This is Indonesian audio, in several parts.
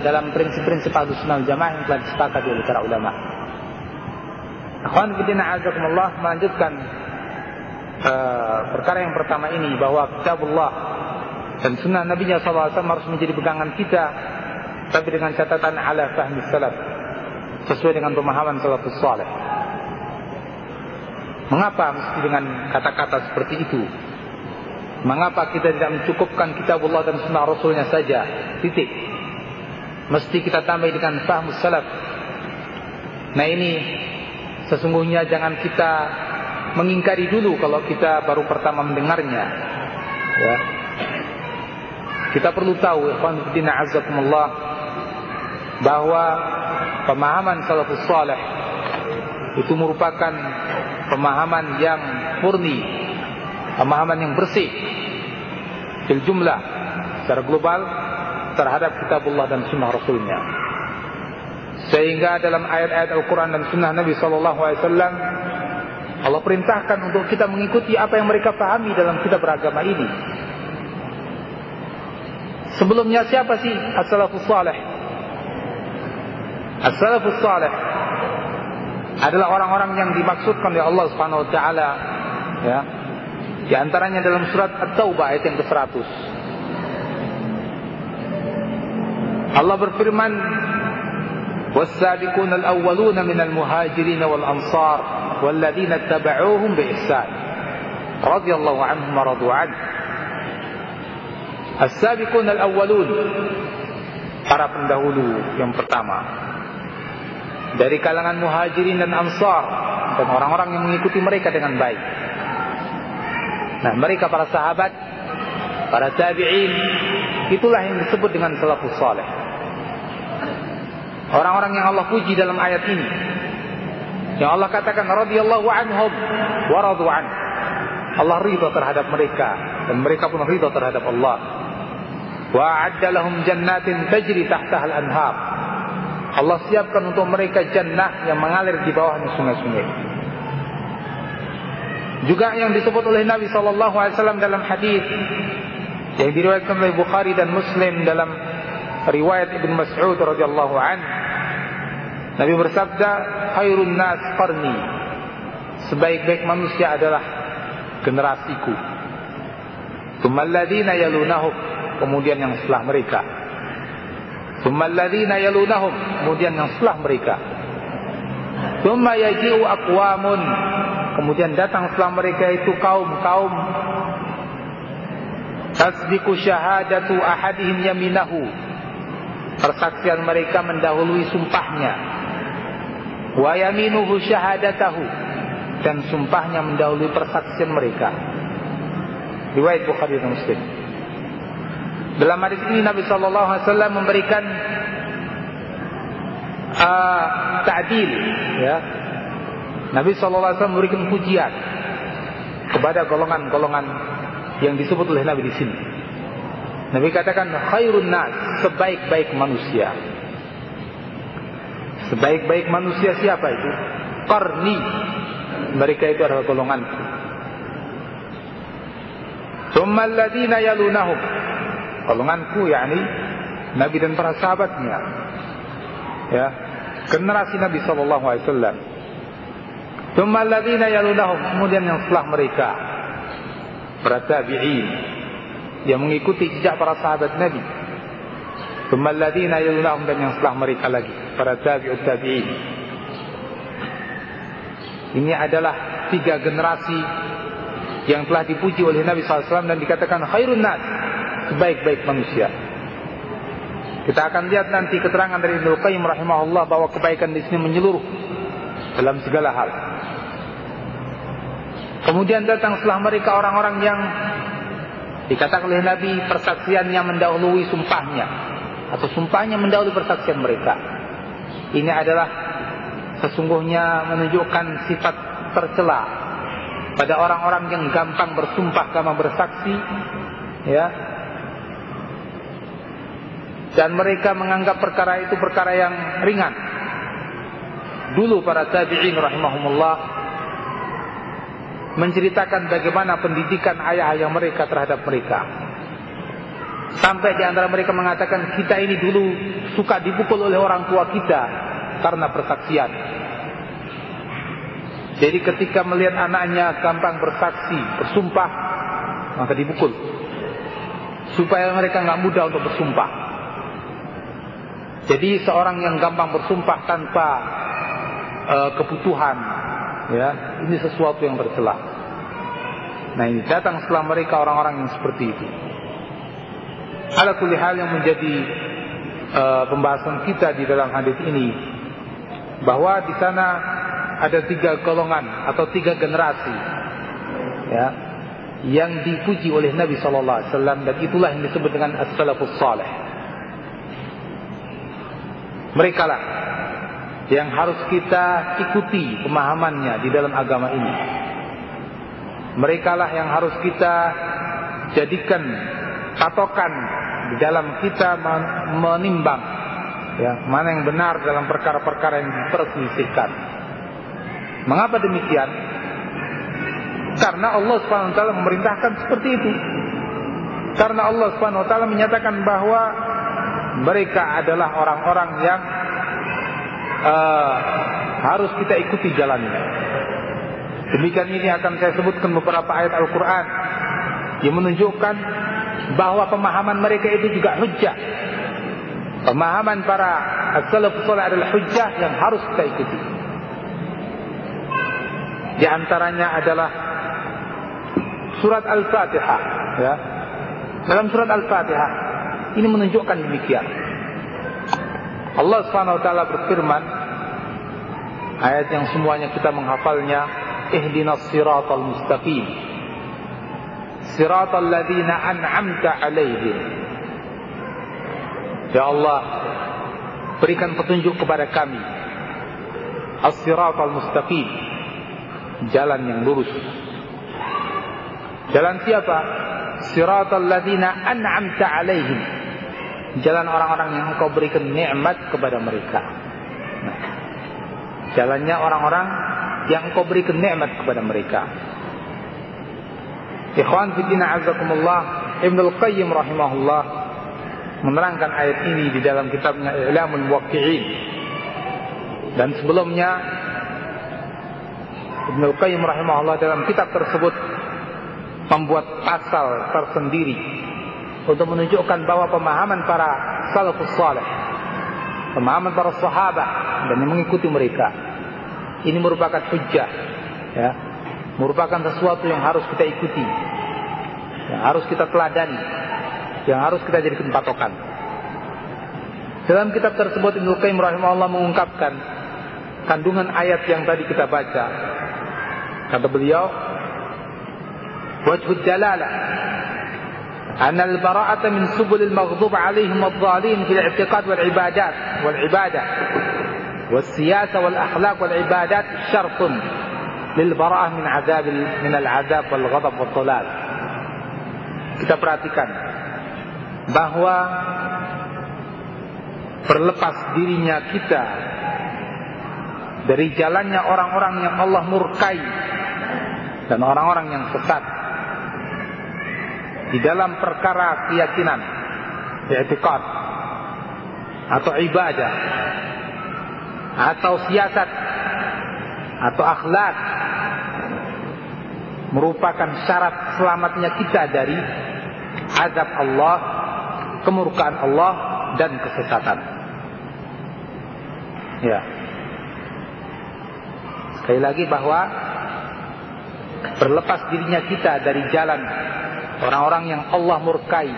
dalam prinsip-prinsip Ahlussunnah wal Jamaah yang telah disepakati oleh para ulama. Akhwan fillah azakumullah, melanjutkan perkara yang pertama ini, bahwa kitabullah dan sunnah Nabi SAW harus menjadi pegangan kita, tapi dengan catatan ala fahmi salaf, sesuai dengan pemahaman salafus saleh. Mengapa mesti dengan kata-kata seperti itu? Mengapa kita tidak mencukupkan kitabullah dan sunnah Rasulnya saja, titik? Mesti kita tambah dengan fahmus salaf. Nah, ini sesungguhnya jangan kita mengingkari dulu kalau kita baru pertama mendengarnya, ya. Kita perlu tahu, ikhwan fillah azakumullah, bahwa pemahaman salafus saleh itu merupakan pemahaman yang murni, pemahaman yang bersih fil jumlah, secara global, terhadap kitabullah dan sunnah Rasulnya. Sehingga dalam ayat-ayat Al-Quran dan sunnah Nabi SAW, Allah perintahkan untuk kita mengikuti apa yang mereka pahami dalam kitab beragama ini. Sebelumnya siapa sih as-salafus salih? As-salafus salih adalah orang-orang yang dimaksudkan oleh Allah Subhanahu wa taala, ya. Di antaranya dalam surat At-Taubah ayat yang ke-100. Allah berfirman, "Was-sabiquna al-awwaluna minal muhajirin wal ansar walladzina ittaba'uuhum bi ihsan radhiyallahu anhum wa radu an." As-sabiquna al-awwalun, para pendahulu yang pertama dari kalangan muhajirin dan ansar, dan orang-orang yang mengikuti mereka dengan baik. Nah, mereka para sahabat, para tabi'in, itulah yang disebut dengan salafus saleh. Orang-orang yang Allah puji dalam ayat ini, yang Allah katakan radhiyallahu anhum wa radu an. Allah ridha terhadap mereka dan mereka pun ridha terhadap Allah. Wa a'adda lahum jannatin tajri tahtaha al-anhar. Allah siapkan untuk mereka jannah yang mengalir di bawahnya sungai-sungai. Juga yang disebut oleh Nabi SAW dalam hadis yang diriwayatkan oleh Bukhari dan Muslim dalam riwayat Ibn Mas'ud radhiyallahu an, Nabi bersabda, "Khairun nas qarni." Sebaik-baik manusia adalah generasiku. Tsummal ladzina yalunahum, kemudian yang setelah mereka. Tsummal ladzina yalunahum, kemudian yang setelah mereka. Tsumma yaji'u aqwamun, kemudian datang setelah mereka itu kaum-kaum, tasbiqu syahadatu ahadihim yaminahu, persaksian mereka mendahului sumpahnya, wa yaminuhu syahadatahu, dan sumpahnya mendahului persaksian mereka. Riwayat Bukhari dan Muslim. Dalam hadis ini Nabi SAW memberikan ta'dil, ya. Nabi SAW memberikan pujian kepada golongan-golongan yang disebut oleh Nabi di sini. Nabi katakan khairun nas, sebaik-baik manusia. Sebaik-baik manusia siapa itu? Qarni, mereka itu adalah golonganku. Tsummal ladzina yalunahum, golonganku yakni Nabi dan para sahabatnya, ya, generasi Nabi SAW. Tsummal ladzina yalunahum, kemudian yang setelah mereka, para tabi'in yang mengikuti jejak para sahabat Nabi. Tsummal ladzina yalunahum, dan yang setelah mereka lagi, para tabi'ut tabi'in. Ini adalah 3 generasi yang telah dipuji oleh Nabi SAW dan dikatakan khairun nas, sebaik-baik manusia. Kita akan lihat nanti keterangan dari Ibnu Qayyim rahimahullah bahwa kebaikan di sini menyeluruh dalam segala hal. Kemudian datang setelah mereka orang-orang yang dikatakan oleh Nabi persaksiannya mendahului sumpahnya, atau sumpahnya mendahului persaksian mereka. Ini adalah sesungguhnya menunjukkan sifat tercela pada orang-orang yang gampang bersumpah, gampang bersaksi, ya. Dan mereka menganggap perkara itu perkara yang ringan. Dulu para tabi'in rahimahumullah menceritakan bagaimana pendidikan ayah-ayah mereka terhadap mereka. Sampai di antara mereka mengatakan, kita ini dulu suka dipukul oleh orang tua kita karena persaksian. Jadi ketika melihat anaknya gampang bersaksi, bersumpah, maka dipukul, supaya mereka nggak mudah untuk bersumpah. Jadi seorang yang gampang bersumpah tanpa kebutuhan, ya, ini sesuatu yang tercela. Nah, ini datang setelah mereka orang-orang yang seperti itu. Ala kulli hal, yang menjadi pembahasan kita di dalam hadis ini, bahwa di sana ada 3 golongan atau 3 generasi, ya, yang dipuji oleh Nabi SAW, dan itulah yang disebut dengan as-salafus salih. Mereka lah yang harus kita ikuti pemahamannya di dalam agama ini. Mereka lah yang harus kita jadikan patokan di dalam kita menimbang, ya, mana yang benar dalam perkara-perkara yang diperselisihkan. Mengapa demikian? Karena Allah SWT memerintahkan seperti itu. Karena Allah SWT menyatakan bahwa mereka adalah orang-orang yang harus kita ikuti jalannya. Demikian ini akan saya sebutkan beberapa ayat Al-Quran yang menunjukkan bahwa pemahaman mereka itu juga hujjah. Pemahaman para as-salafus salih adalah hujjah yang harus kita ikuti. Di antaranya adalah surat Al-Fatihah, ya. Dalam surat Al-Fatihah ini menunjukkan demikian. Allah Subhanahu wa taala berfirman, ayat yang semuanya kita menghafalnya, ihdinas siratal mustaqim, siratal ladzina an'amta 'alaihim. Ya Allah, berikan petunjuk kepada kami as-siratal mustaqim, jalan yang lurus. Jalan siapa? Siratal ladzina an'amta 'alaihim, jalan orang-orang yang Engkau berikan nikmat kepada mereka. Nah, jalannya orang-orang yang Engkau berikan nikmat kepada mereka. Ikhwan fillah azakumullah, Ibnul Qayyim rahimahullah menerangkan ayat ini di dalam kitabnya I'lamul Muwaqqi'in. Dan sebelumnya Ibnul Qayyim rahimahullah dalam kitab tersebut membuat pasal tersendiri untuk menunjukkan bahwa pemahaman para salafus salih, pemahaman para sahabat dan yang mengikuti mereka, ini merupakan hujjah, ya, merupakan sesuatu yang harus kita ikuti, yang harus kita teladani, yang harus kita jadikan patokan. Dalam kitab tersebut Ibnu Qayyim rahimahullah mengungkapkan kandungan ayat yang tadi kita baca. Kata beliau, wajhud dalalah anna al-bara'ata min subul al-maghdub 'alaihim adh-dhalin fil i'tiqad wal ibadat was siyasah wal akhlaq wal ibadat syartun lil bara'ah min al-'adab wal ghadab wal dhalal. Kita perhatikan bahwa berlepas dirinya kita dari jalannya orang-orang yang Allah murkai dan orang-orang yang sesat di dalam perkara keyakinan, i'tiqad atau ibadah atau siasat atau akhlak, merupakan syarat selamatnya kita dari azab Allah, kemurkaan Allah dan kesesatan. Ya. Sekali lagi bahwa berlepas dirinya kita dari jalan orang-orang yang Allah murkai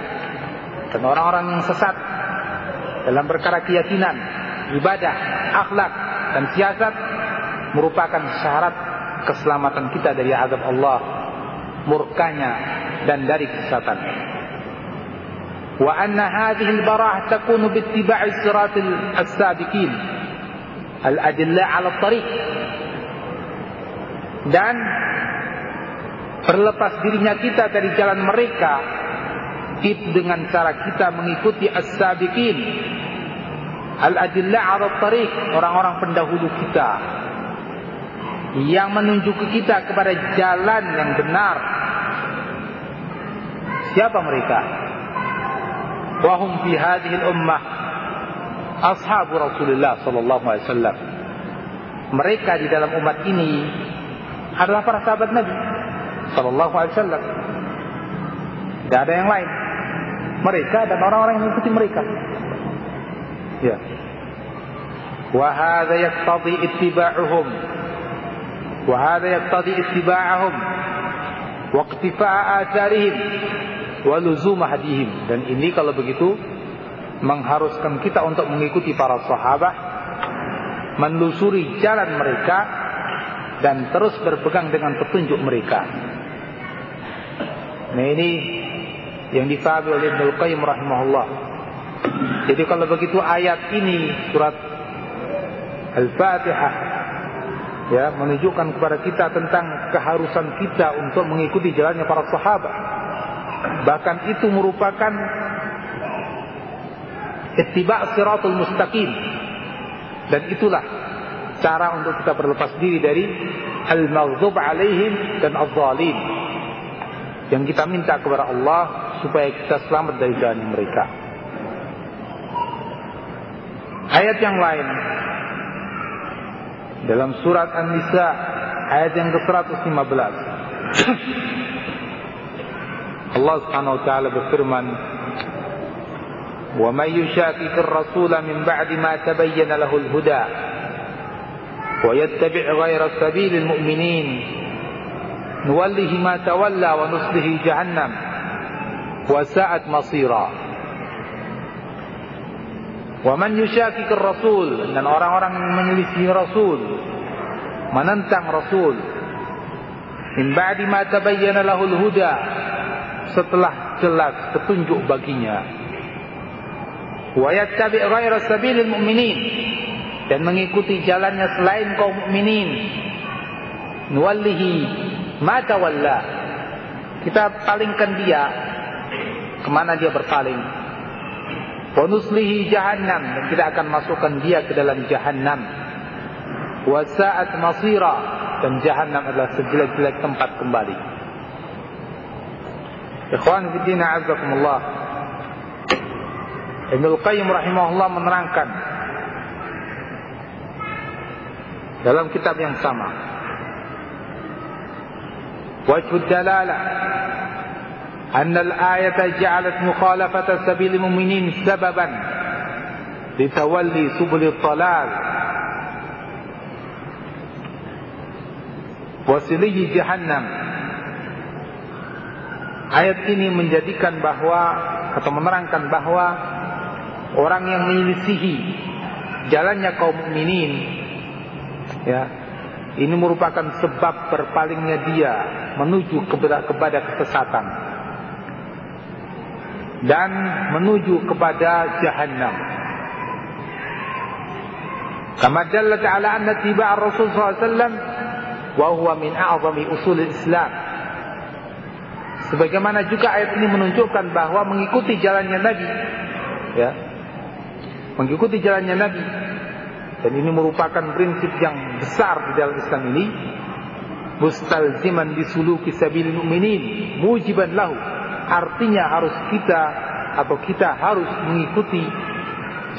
dan orang-orang yang sesat dalam perkara keyakinan, ibadah, akhlak dan siasat merupakan syarat keselamatan kita dari azab Allah, murkanya dan dari kesesatan. Wa anna hadhihi al-bara'ah takunu bi ittiba'i siratil as-sabiqin al-adilla 'ala at-tariq. Dan berlepas dirinya kita dari jalan mereka itu dengan cara kita mengikuti as-sabiqin al-adilla 'ala at-tariq, orang-orang pendahulu kita yang menunjuk kita kepada jalan yang benar. Siapa mereka? wa hum fi hadhihi al-ummah ashabu Rasulullah sallallahu alaihi wasallam. Mereka di dalam umat ini adalah para sahabat Nabi sallallahu alaihi wasallam. Tidak ada yang lain. Mereka dan orang-orang yang mengikuti mereka. Ya. Wa hadha yaqtadi ittiba'uhum. Wa hadha yaqtadi ittiba'ahum wa iqtifa'a atharihim wa luzum hadihim. Dan ini kalau begitu mengharuskan kita untuk mengikuti para sahabat, menelusuri jalan mereka dan terus berpegang dengan petunjuk mereka. Nah, ini yang difahami oleh Ibnu Qayyim rahimahullah. Jadi kalau begitu ayat ini surat Al-Fatihah ya menunjukkan kepada kita tentang keharusan kita untuk mengikuti jalannya para sahabat. Bahkan itu merupakan ittiba' siratul mustaqim. Dan itulah cara untuk kita berlepas diri dari al-maghdub alaihim dan adh-dhalin. Yang kita minta kepada Allah supaya kita selamat dari jalan mereka. Ayat yang lain dalam surat An-Nisa ayat yang ke-115 Allah Subhanahu wa taala berfirman, "Wa may yushaqiqir rasula min ba'di ma tabayyana lahul huda wa yattabi' ghayra sabilil mu'minin nuwallihi ma tawalla wa nuslihi jahannam wa sa'at masira." Wa man yushaqiqir rasul, dan orang-orang yang menyelisih Rasul, menentang Rasul, min ba'di ma tabayyana lahul huda, setelah jelas petunjuk baginya, wa yattabi' ghayra sabilil mu'minin, dan mengikuti jalannya selain kaum mukminin, nuwallihi ma tawalla, kita palingkan dia kemana dia berpaling, wa nuslihi jahannam, dan kita akan masukkan dia ke dalam jahannam, wa sa'at masira, dan jahannam adalah sejelek-jelek tempat kembali. Ikhwan fillah a'azzakumullah, Ibnu Qayyim rahimahullah menerangkan dalam kitab yang sama, wajhud dalalah أن الآية جعلت مخالفة سبيل المؤمنين سببا لتولي سبل الضلال وسلي جهنم. Ayat ini menjadikan bahwa atau menerangkan bahwa orang yang menyelisihi jalannya kaum mukminin ya, ini merupakan sebab berpalingnya dia menuju kepada kesesatan dan menuju kepada jahannam. Kama dalla ta'ala anna tiba' ar-rasul sallallahu alaihi wasallam wa huwa min a'zami usul Islam. Sebagaimana juga ayat ini menunjukkan bahwa mengikuti jalannya Nabi ya, mengikuti jalannya Nabi, dan ini merupakan prinsip yang besar di dalam Islam ini, mustalziman disuluki sabilil mu'minin mujiban lahu, artinya harus kita harus mengikuti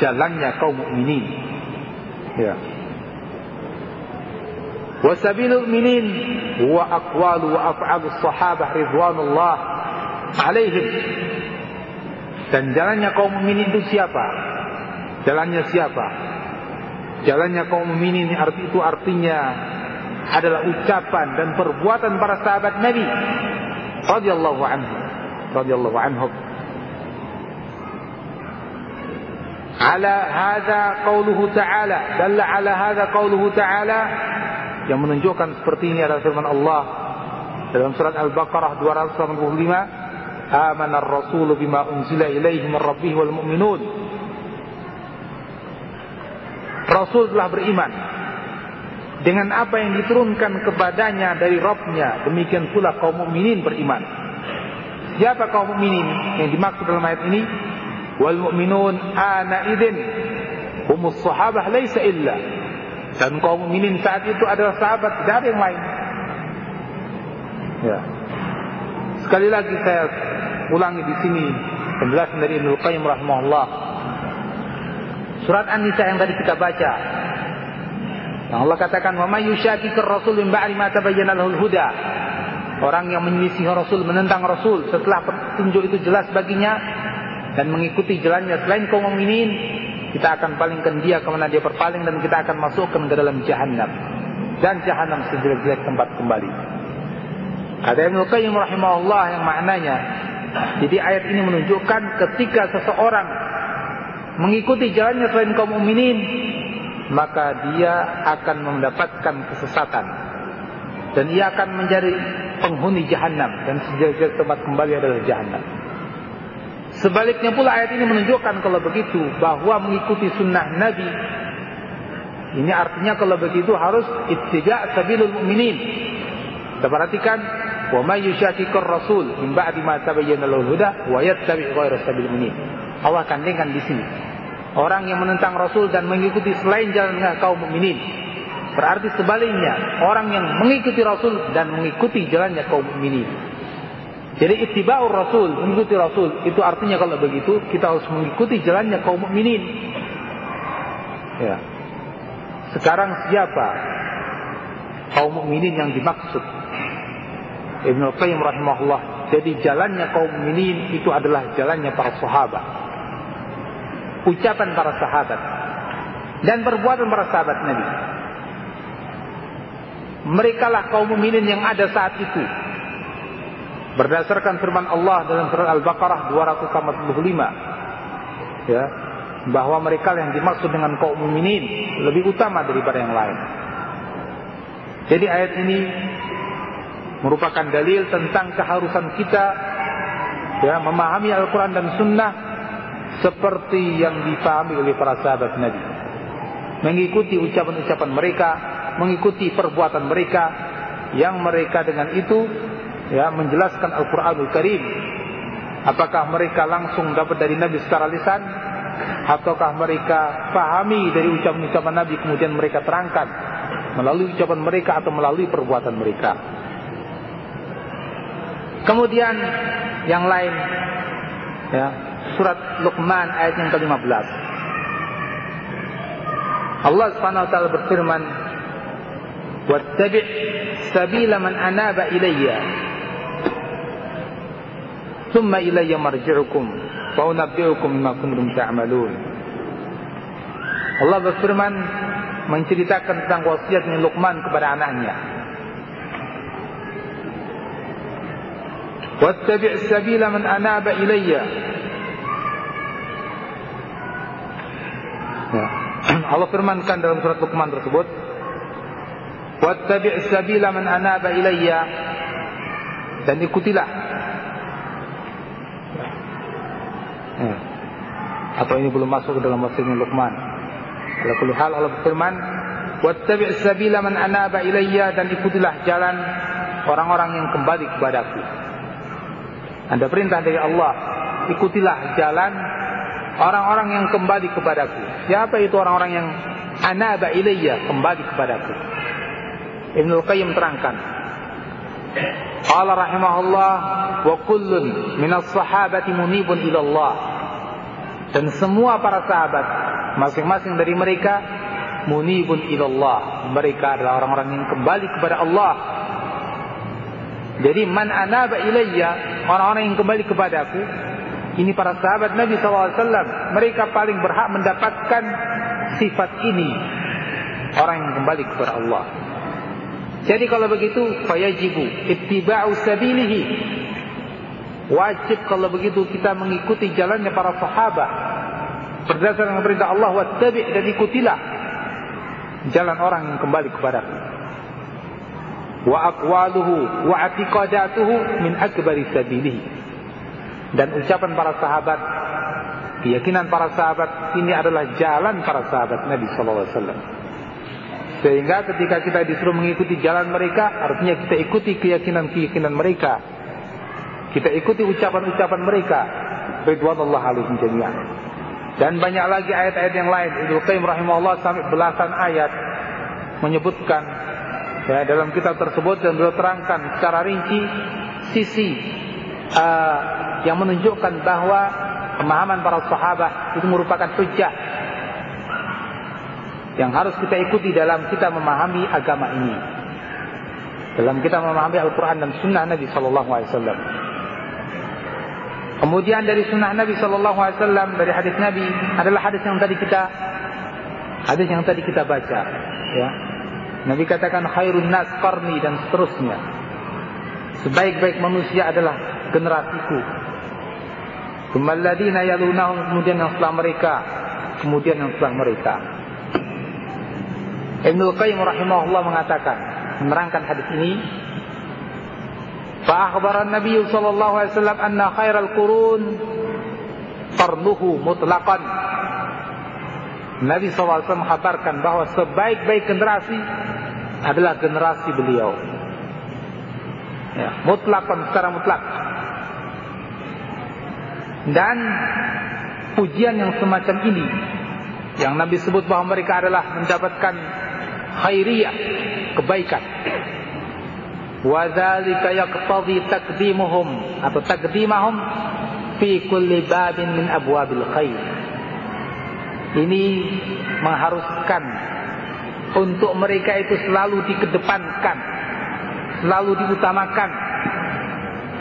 jalannya kaum mukminin ya. Wa sabilul mu'minin huwa aqwalu wa af'alus sahabah ridwanullah alaihim, dan jalannya kaum mukminin itu siapa? Jalannya siapa? Jalannya kaum mukminin itu artinya adalah ucapan dan perbuatan para sahabat Nabi radhiyallahu anhum. Ala hadza qauluhu ta'ala, dalla ala hadza qauluhu ta'ala, yang menunjukkan seperti ini adalah firman Allah dalam surat Al-Baqarah 285, amana ar-rasulu bima unzila ilaihi min rabbih wal mu'minun. Rasul telah beriman dengan apa yang diturunkan kepadanya dari Rabbnya, demikian pula kaum mukminin beriman. Siapa kaum mukminin yang dimaksud dalam ayat ini? Wal mu'minun ana idzin humus sahabah laisa illa, dan kaum mukminin saat itu adalah sahabat, tidak ada yang lain. Ya. Sekali lagi saya ulangi di sini penjelasan dari Ibnu Qayyim rahimahullah. Surat An-Nisa yang tadi kita baca, yang Allah katakan, "Wa may yushaqiqir rasul min ba'di ma tabayyana lahul huda." Orang yang menyelisih Rasul, menentang Rasul setelah petunjuk itu jelas baginya dan mengikuti jalannya selain kaum mukminin, kita akan palingkan dia kemana dia berpaling dan kita akan masukkan ke dalam Jahannam. Dan Jahannam sejelek-jelek tempat kembali. Kata Ibnu Qayyim rahimahullah yang maknanya, jadi ayat ini menunjukkan ketika seseorang mengikuti jalannya selain kaum mukminin, maka dia akan mendapatkan kesesatan dan ia akan menjadi penghuni Jahannam dan sejelek-jelek tempat kembali adalah Jahannam. Sebaliknya pula ayat ini menunjukkan kalau begitu bahwa mengikuti sunnah Nabi ini artinya kalau begitu harus ittija' sabilul mu'minin. Kita perhatikan, wa may yushaqiqir rasul min ba'di ma tabayyana lahul huda wa yattabi' ghayra sabilil mu'minin. Allah kandengkan di sini orang yang menentang Rasul dan mengikuti selain jalan kaum mukminin. Berarti sebaliknya, orang yang mengikuti Rasul dan mengikuti jalannya kaum mukminin. Jadi ittiba'ur Rasul, mengikuti Rasul, itu artinya kalau begitu kita harus mengikuti jalannya kaum mukminin. Ya. Sekarang siapa kaum mukminin yang dimaksud? Ibnu Qayyim rahimahullah. Jadi jalannya kaum mukminin itu adalah jalannya para sahabat, ucapan para sahabat dan perbuatan para sahabat Nabi. Mereka lah kaum mukminin yang ada saat itu. Berdasarkan firman Allah dalam surah Al-Baqarah 245, ya, bahwa mereka yang dimaksud dengan kaum mukminin lebih utama daripada yang lain. Jadi ayat ini merupakan dalil tentang keharusan kita, ya, memahami Al-Quran dan Sunnah seperti yang dipahami oleh para sahabat Nabi, mengikuti ucapan-ucapan mereka, mengikuti perbuatan mereka, yang mereka dengan itu, ya, menjelaskan Al-Quranul Karim. Apakah mereka langsung dapat dari Nabi secara lisan, ataukah mereka pahami dari ucapan-ucapan Nabi kemudian mereka terangkan melalui ucapan mereka atau melalui perbuatan mereka. Kemudian yang lain, ya, surat Luqman ayat yang ke-15. Allah Subhanahu wa taala berfirman, "Wattabi' sabila man anaba ilayya, thumma ilayya marji'ukum fa unabbi'ukum bima kuntum ta'malun." Allah berfirman menceritakan tentang wasiatnya Luqman kepada anaknya. "Wattabi' sabila man anaba ilayya." Ya. Allah firmankan dalam surat Luqman tersebut, "Wattabi' sabila man anaba ilayya," dan ikutilah. Ya. Atau ini belum masuk ke dalam wasiatnya Luqman. Ala kulli hal Allah berfirman, "Wattabi' sabila man anaba ilayya," dan ikutilah jalan orang-orang yang kembali kepadaku. Ada perintah dari Allah, ikutilah jalan orang-orang yang kembali kepadaku. Siapa itu orang-orang yang anaba ilayya, kembali kepadaku? Ibnu Qayyim terangkan, qala rahimahullah, "Wa kullun minas sahabati munibun ila Allah." Dan semua para sahabat, masing-masing dari mereka munibun ila Allah. Mereka adalah orang-orang yang kembali kepada Allah. Jadi man anaba ilayya, orang-orang yang kembali kepadaku, ini para sahabat Nabi SAW. Mereka paling berhak mendapatkan sifat ini, orang yang kembali kepada Allah. Jadi kalau begitu, fayajibu ittiba'u sabilihi. Wajib kalau begitu kita mengikuti jalannya para sahabat berdasarkan perintah Allah, wattabi', dan ikutilah jalan orang yang kembali kepadaku. Wa aqwaluhu wa i'tiqadatuhu min akbari sabilihi. Dan ucapan para sahabat, keyakinan para sahabat, ini adalah jalan para sahabat Nabi SAW. Sehingga ketika kita disuruh mengikuti jalan mereka, artinya kita ikuti keyakinan-keyakinan mereka, kita ikuti ucapan-ucapan mereka, ridwanullah alaihim jami'an. Dan banyak lagi ayat-ayat yang lain. Ibnu Qayyim rahimahullah sampai belasan ayat menyebutkan, ya, dalam kitab tersebut, dan beliau terangkan secara rinci sisi yang menunjukkan bahwa pemahaman para sahabat itu merupakan hujjah yang harus kita ikuti dalam kita memahami agama ini, dalam kita memahami Al-Quran dan Sunnah Nabi Sallallahu Alaihi Wasallam. Kemudian dari Sunnah Nabi Sallallahu Alaihi Wasallam, dari hadis Nabi adalah hadis yang tadi kita baca. Ya. Nabi katakan khairun nas qarni dan seterusnya. Sebaik-baik manusia adalah generasiku. Kemudian yalunahum, kemudian yang setelah mereka, kemudian yang setelah mereka. Ibnu Qayyim rahimahullah mengatakan, menerangkan hadis ini, fa akhbara an-nabiy sallallahu alaihi wasallam anna khairal qurun qarnuhu mutlaqan. Nabi sallallahu alaihi wasallam mengkabarkan bahwa sebaik-baik generasi adalah generasi beliau. Ya, mutlaqan, secara mutlak. Dan pujian yang semacam ini yang Nabi sebut bahwa mereka adalah mendapatkan khairiyah, kebaikan. Wa dzalika yaqtadi taqdimuhum atau taqdimahum fi kulli babin min abwabil khair. Ini mengharuskan untuk mereka itu selalu dikedepankan, selalu diutamakan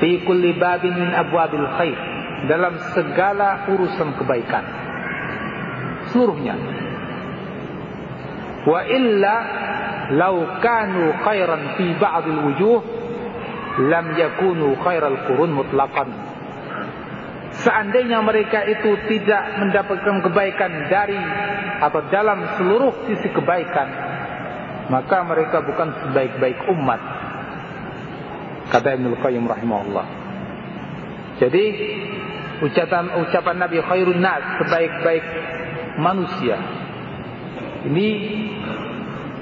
fi kulli babin min abwabil khair, dalam segala urusan kebaikan seluruhnya. Wa illa law kanu khairan fi ba'dil wujuh lam yakunu khairal qurun mutlaqan. Seandainya mereka itu tidak mendapatkan kebaikan dari atau dalam seluruh sisi kebaikan, maka mereka bukan sebaik-baik umat, kata Ibnu Qayyim rahimahullah. Jadi ucapan Nabi khairun nas, sebaik-baik manusia, ini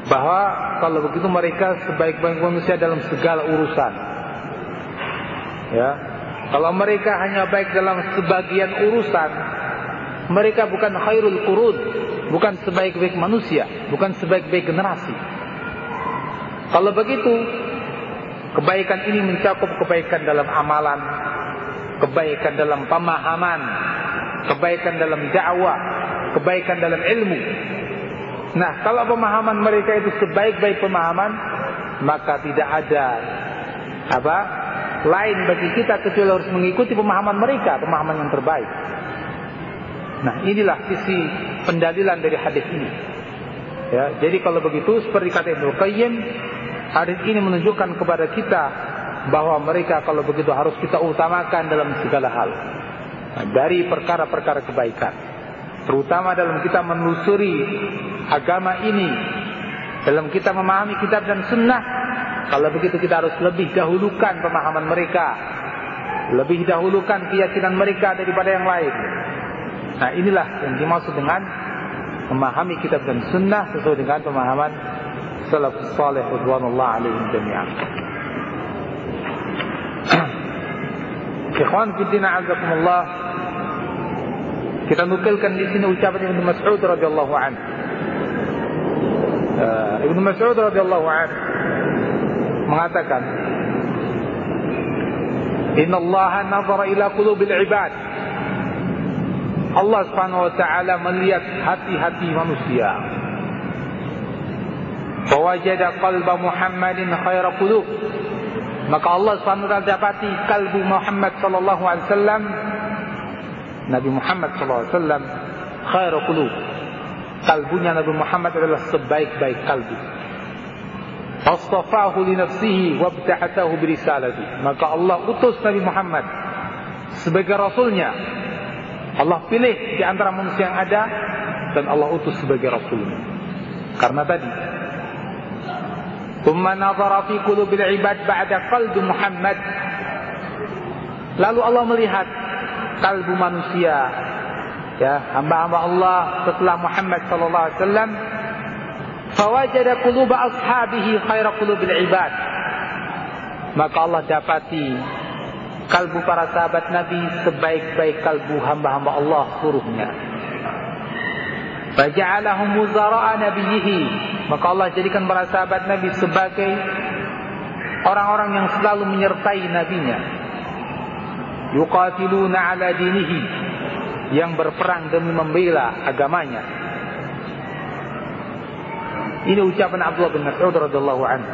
bahwa kalau begitu mereka sebaik-baik manusia dalam segala urusan. Ya, kalau mereka hanya baik dalam sebagian urusan, mereka bukan khairul qurun, bukan sebaik-baik manusia, bukan sebaik-baik generasi. Kalau begitu, kebaikan ini mencakup kebaikan dalam amalan, kebaikan dalam pemahaman, kebaikan dalam dakwah, kebaikan dalam ilmu. Nah, kalau pemahaman mereka itu sebaik-baik pemahaman, maka tidak ada lain bagi kita kecuali harus mengikuti pemahaman mereka, pemahaman yang terbaik. Nah, inilah sisi pendalilan dari hadis ini. Ya, jadi kalau begitu seperti kata Ibnu Qayyim, hadis ini menunjukkan kepada kita bahwa mereka kalau begitu harus kita utamakan dalam segala hal. Nah, dari perkara-perkara kebaikan, terutama dalam kita menelusuri agama ini, dalam kita memahami kitab dan sunnah. Kalau begitu kita harus lebih dahulukan pemahaman mereka, lebih dahulukan keyakinan mereka daripada yang lain. Nah, inilah yang dimaksud dengan memahami kitab dan sunnah sesuai dengan pemahaman salafus salih radhiyallahu alaihim jami'an. Ikhwan fillah azakumullah, kita nukilkan di sini ucapan Ibnu Mas'ud radhiyallahu anhu. Ibnu Mas'ud radhiyallahu anhu mengatakan, Inna Allah nazara ila qulubil ibad. Allah Subhanahu wa taala melihat hati-hati manusia. Fawajada qalba Muhammadin khaira qulub. Maka Allah Subhanahu wa taala dapati kalbu Muhammad sallallahu alaihi wasallam, Nabi Muhammad sallallahu alaihi wasallam, khaira qulub. Kalbunya Nabi Muhammad adalah sebaik-baik kalbu. Fastafahu li nafsihi wabta'atahu bi risalati. Maka Allah utus Nabi Muhammad sebagai rasulnya. Allah pilih di antara manusia yang ada dan Allah utus sebagai rasulnya. Karena tadi, thumma nazara fi qulubil ibad ba'da qalbi Muhammad. Lalu Allah melihat kalbu manusia, ya, hamba-hamba Allah setelah Muhammad sallallahu alaihi wasallam. Fawajada quluba ashabihi khaira qulubil ibad. Maka Allah dapati kalbu para sahabat Nabi sebaik-baik kalbu hamba-hamba Allah seluruhnya. Faja'alahum wuzara'a nabiyhi. Maka Allah jadikan para sahabat Nabi sebagai orang-orang yang selalu menyertai nabinya. Yuqatiluna ala dinihi. yang berperang demi membela agamanya. Ini ucapan Abdullah bin Mas'ud radhiyallahu anhu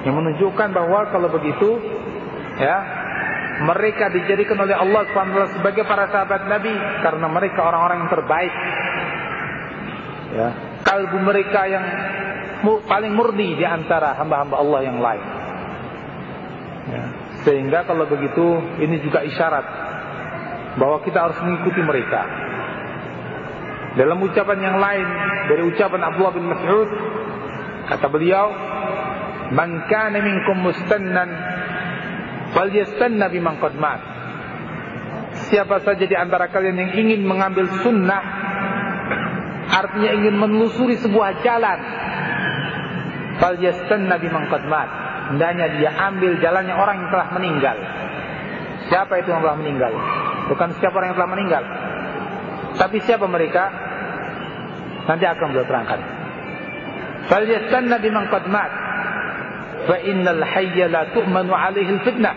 yang menunjukkan bahwa kalau begitu, ya, mereka dijadikan oleh Allah SWT sebagai para sahabat Nabi karena mereka orang-orang yang terbaik. Ya, kalbu mereka yang paling murni di antara hamba-hamba Allah yang lain. Ya, sehingga kalau begitu ini juga isyarat bahwa kita harus mengikuti mereka. Dalam ucapan yang lain dari ucapan Abdullah bin Mas'ud, kata beliau, "Man kana minkum mustannan falyastanna biman qad mat." Siapa saja di antara kalian yang ingin mengambil sunnah, artinya ingin menelusuri sebuah jalan, falyastanna biman qad mat, hendaknya dia ambil jalannya orang yang telah meninggal. Siapa itu yang telah meninggal? Bukan siapa orang yang telah meninggal, tapi siapa mereka? Nanti akan beliau terangkan. Falyastanna biman qad mat, fa innal hayya la tu'manu 'alaihi al-fitnah.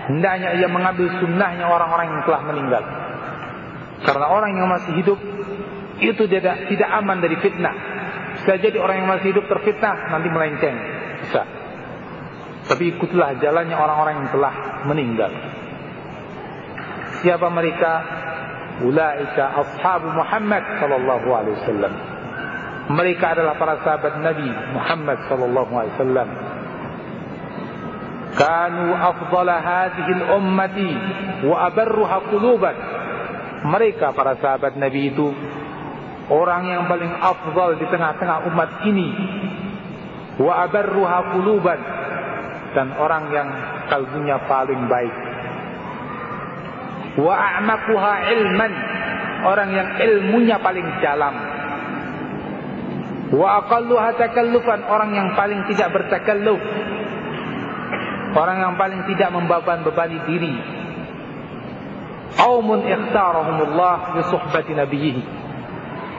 Hendaknya ia mengambil sunnahnya orang-orang yang telah meninggal. Karena orang yang masih hidup itu tidak aman dari fitnah. Bisa jadi orang yang masih hidup terfitnah, nanti melenceng. Bisa. Tapi ikutlah jalannya orang-orang yang telah meninggal. Siapa mereka? Ulaika ashabu Muhammad sallallahu alaihi wasallam. Mereka adalah para sahabat Nabi Muhammad sallallahu alaihi wasallam. Kanu afdala hadhihi al-ummati wa abarruha quluban. Mereka para sahabat Nabi itu orang yang paling afdal di tengah-tengah umat ini. Wa abarruha quluban, dan orang yang kalbunya paling baik. Wa a'maquha ilman, orang yang ilmunya paling dalam. Wa aqalluha takallufan, orang yang paling tidak bertakalluf, orang yang paling tidak membebani diri. Qaumun ikhtarahumullah li suhbati nabiyhi,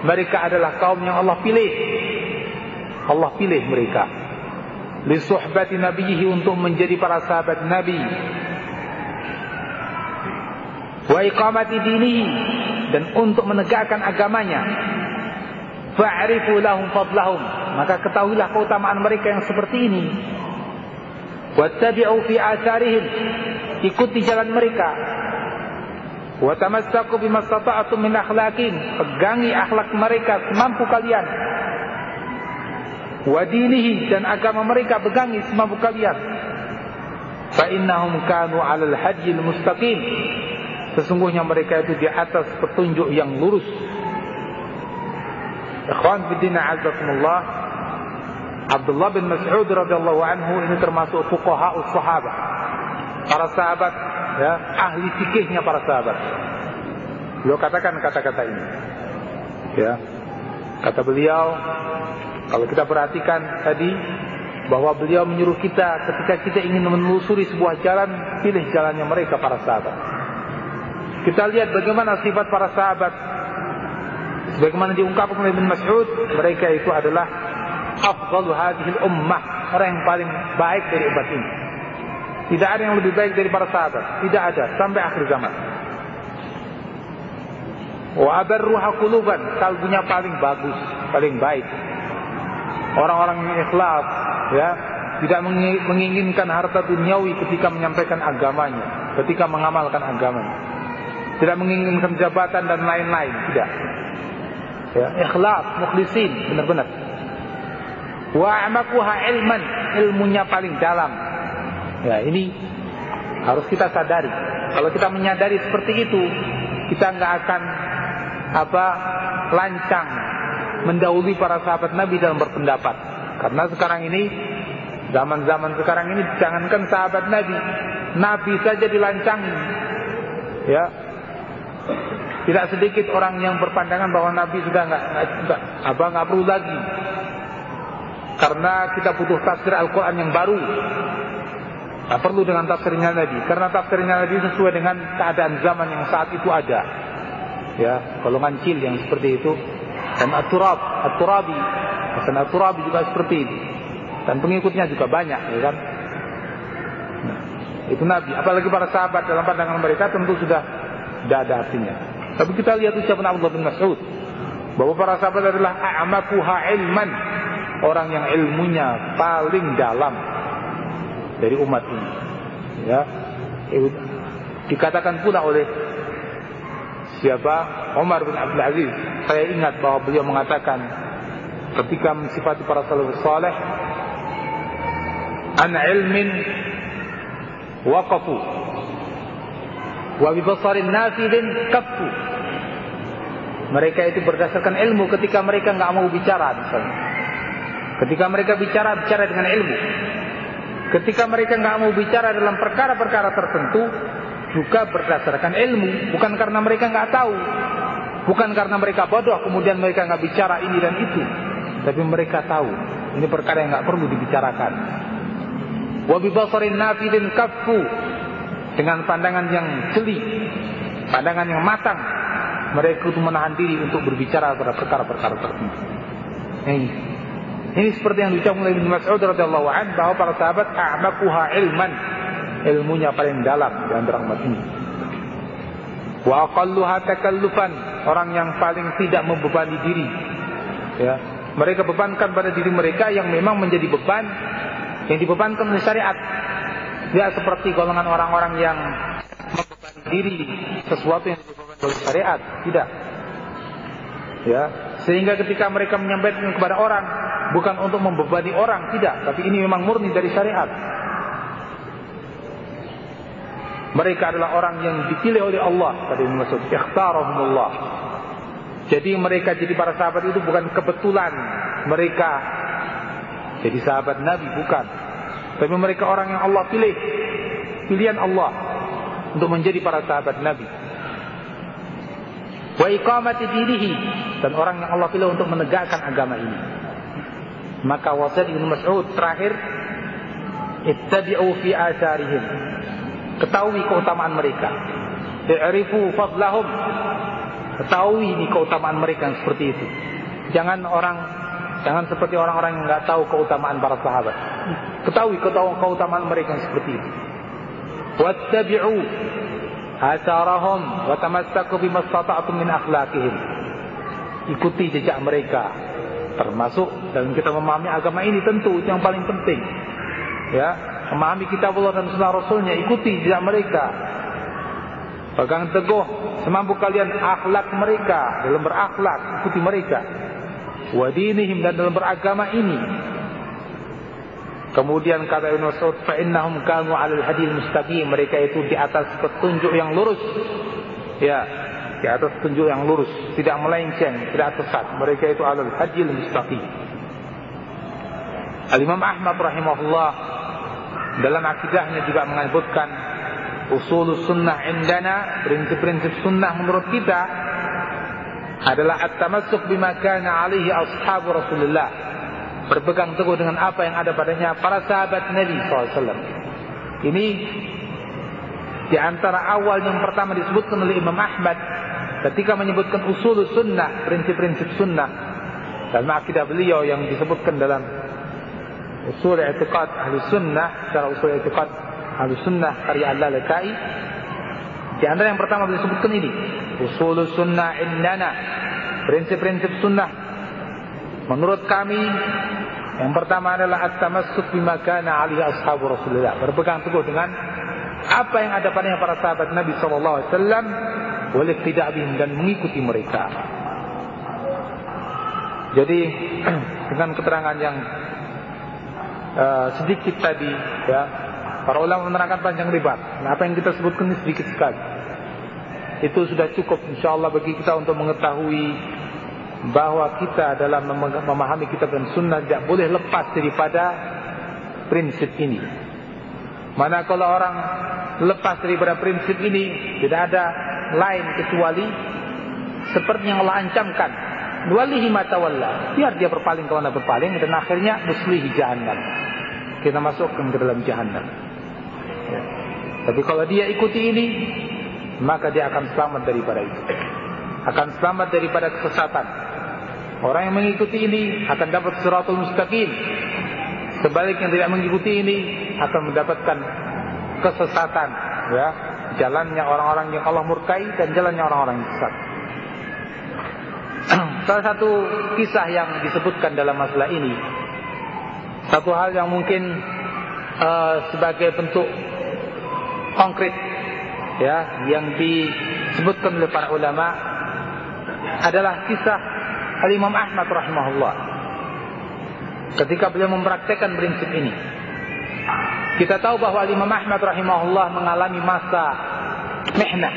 mereka adalah kaum yang Allah pilih. Allah pilih mereka li suhbati nabiyhi, untuk menjadi para sahabat Nabi. Wa iqamati dinihi, dan untuk menegakkan agamanya. Fa'rifu lahum fadlahum, maka ketahuilah keutamaan mereka yang seperti ini. Wattabi'u fi atharihim, ikuti jalan mereka. Wa tamassaku bima stata'tum min akhlaqin, pegangi akhlak mereka semampu kalian. Wa dinihi, dan agama mereka pegangi semampu kalian. Fa innahum kanu 'alal hadjil mustaqim, sesungguhnya mereka itu di atas petunjuk yang lurus. Ikhwan fillah azakumullah, Abdullah bin Mas'ud radhiyallahu anhu ini termasuk fuqaha'us sahabat, para sahabat, ya, ahli fikihnya para sahabat. Beliau katakan kata-kata ini, ya, kata beliau, kalau kita perhatikan tadi, bahwa beliau menyuruh kita ketika kita ingin menelusuri sebuah jalan, pilih jalannya mereka para sahabat. Kita lihat bagaimana sifat para sahabat, sebagaimana diungkapkan oleh Ibn Mas'ud, mereka itu adalah afdalu hadhil ummah, orang yang paling baik dari umat ini. Tidak ada yang lebih baik dari para sahabat, tidak ada sampai akhir zaman. Wa abarruha quluban, kalbunya paling bagus, paling baik. Orang-orang yang ikhlas, ya, tidak menginginkan harta duniawi ketika menyampaikan agamanya, ketika mengamalkan agamanya. Tidak menginginkan jabatan dan lain-lain, tidak. Ya, ikhlas, mukhlisin, benar-benar. Wa a'maquha ilman, ilmunya paling dalam. Ya, ini harus kita sadari. Kalau kita menyadari seperti itu, kita nggak akan lancang mendahului para sahabat Nabi dalam berpendapat. Karena sekarang ini, zaman-zaman sekarang ini, jangankan sahabat Nabi, Nabi saja dilancangi. Ya, tidak sedikit orang yang berpandangan bahwa Nabi sudah nggak perlu lagi, karena kita butuh tafsir Al-Quran yang baru. Nggak perlu dengan tafsirnya Nabi, karena tafsirnya Nabi sesuai dengan keadaan zaman yang saat itu ada. Ya, golongan cil yang seperti itu. Dan At-Turabi juga seperti itu. Dan pengikutnya juga banyak, ya kan? Nah, itu Nabi. Apalagi para sahabat, dalam pandangan mereka tentu sudah tidak ada artinya. Tapi kita lihat ucapan Abdullah bin Mas'ud bahwa para sahabat adalah a'maquha ilman, orang yang ilmunya paling dalam dari umat ini. Ya, dikatakan pula oleh siapa? Umar bin Abdul Aziz. Saya ingat bahwa beliau mengatakan ketika mensifati para salafus saleh, an ilmin waqafu wa bi basarin nafidin kaffu. Mereka itu berdasarkan ilmu ketika mereka enggak mau bicara misalnya. Ketika mereka bicara dengan ilmu. Ketika mereka enggak mau bicara dalam perkara-perkara tertentu juga berdasarkan ilmu, bukan karena mereka enggak tahu, bukan karena mereka bodoh kemudian mereka enggak bicara ini dan itu, tapi mereka tahu ini perkara yang enggak perlu dibicarakan. Wa bi basarin nafidin kaffu, dengan pandangan yang jeli, pandangan yang matang, mereka itu menahan diri untuk berbicara pada perkara-perkara tertentu. Ini seperti yang diucapkan oleh Ibnu Mas'ud radhiyallahu anhu bahwa para sahabat a'maquha ilman, ilmunya paling dalam di antara umat ini. Wa aqalluha takallufan, orang yang paling tidak membebani diri. Ya, mereka bebankan pada diri mereka yang memang menjadi beban yang dibebankan oleh syariat. Dia seperti golongan orang-orang yang membebani diri sesuatu yang dibebankan oleh syariat, tidak. Ya, sehingga ketika mereka menyampaikan kepada orang bukan untuk membebani orang, tidak, tapi ini memang murni dari syariat. Mereka adalah orang yang dipilih oleh Allah, kata Ibnu Mas'ud, ikhtarahumullah. Jadi mereka jadi para sahabat itu bukan kebetulan mereka jadi sahabat Nabi, bukan. Tapi mereka orang yang Allah pilih, pilihan Allah untuk menjadi para sahabat Nabi. Wa iqamati dinihi, dan orang yang Allah pilih untuk menegakkan agama ini. Maka wasiat Ibnu Mas'ud terakhir, ittabi'u fi atharihim, ketahui keutamaan mereka. I'rifu fadlahum, ketahui ini keutamaan mereka yang seperti itu. Jangan seperti orang-orang yang enggak tahu keutamaan para sahabat. Ketahui keutamaan mereka yang seperti itu. Wattabi'u atharahum wa tamassaku bima stata'tum min akhlaqihim. Ikuti jejak mereka, termasuk dalam kita memahami agama ini tentu yang paling penting. Ya, memahami kitab Allah dan sunnah Rasulnya, ikuti jejak mereka. Pegang teguh semampu kalian akhlak mereka, dalam berakhlak ikuti mereka. Wa dinihim, dan dalam beragama ini. Kemudian kata Ibnu Mas'ud, fa innahum kanu 'alal hadil mustaqim, mereka itu di atas petunjuk yang lurus. Ya, di atas petunjuk yang lurus, tidak melenceng, tidak sesat. Mereka itu 'alal hadil mustaqim. Al-Imam Ahmad rahimahullah dalam akidahnya juga menyebutkan usulus sunnah indana, prinsip-prinsip sunnah menurut kita adalah at-tamassuk bima kana alaihi ashabu Rasulullah, berpegang teguh dengan apa yang ada padanya para sahabat Nabi SAW. Ini di antara awal yang pertama disebutkan oleh Imam Ahmad ketika menyebutkan usulus sunnah, prinsip-prinsip sunnah dalam akidah beliau yang disebutkan dalam usul i'tiqad ahli sunnah, secara usul i'tiqad ahli sunnah karya Al-Lalakai. Di antara yang pertama disebutkan ini usulus sunnah indana, prinsip-prinsip sunnah menurut kami. Yang pertama adalah at-tamassuk bima kana alaihi ashabu Rasulullah, berpegang teguh dengan apa yang ada padanya para sahabat Nabi sallallahu alaihi wasallam, wal iqtida' bihim, dan mengikuti mereka. Jadi dengan keterangan yang sedikit tadi, ya, para ulama menerangkan panjang lebar. Nah, apa yang kita sebutkan ini sedikit sekali. Itu sudah cukup insyaallah bagi kita untuk mengetahui bahwa kita dalam memahami kitab dan sunnah tidak boleh lepas daripada prinsip ini. Mana kalau orang lepas daripada prinsip ini, tidak ada lain kecuali seperti yang Allah ancamkan, walihi ma tawalla, biar dia berpaling ke mana berpaling, dan akhirnya nuslihi jahannam, kita masukkan ke dalam jahannam. Ya. Tapi kalau dia ikuti ini, maka dia akan selamat daripada itu, akan selamat daripada kesesatan. Orang yang mengikuti ini akan dapat siratul mustaqim. Sebaliknya yang tidak mengikuti ini akan mendapatkan kesesatan, ya, jalannya orang-orang yang Allah murkai dan jalannya orang-orang yang sesat. Salah satu kisah yang disebutkan dalam masalah ini, satu hal yang mungkin sebagai bentuk konkret ya yang disebutkan oleh para ulama adalah kisah Al-Imam Ahmad rahimahullah ketika beliau mempraktekkan prinsip ini. Kita tahu bahwa Imam Ahmad rahimahullah mengalami masa mihnah.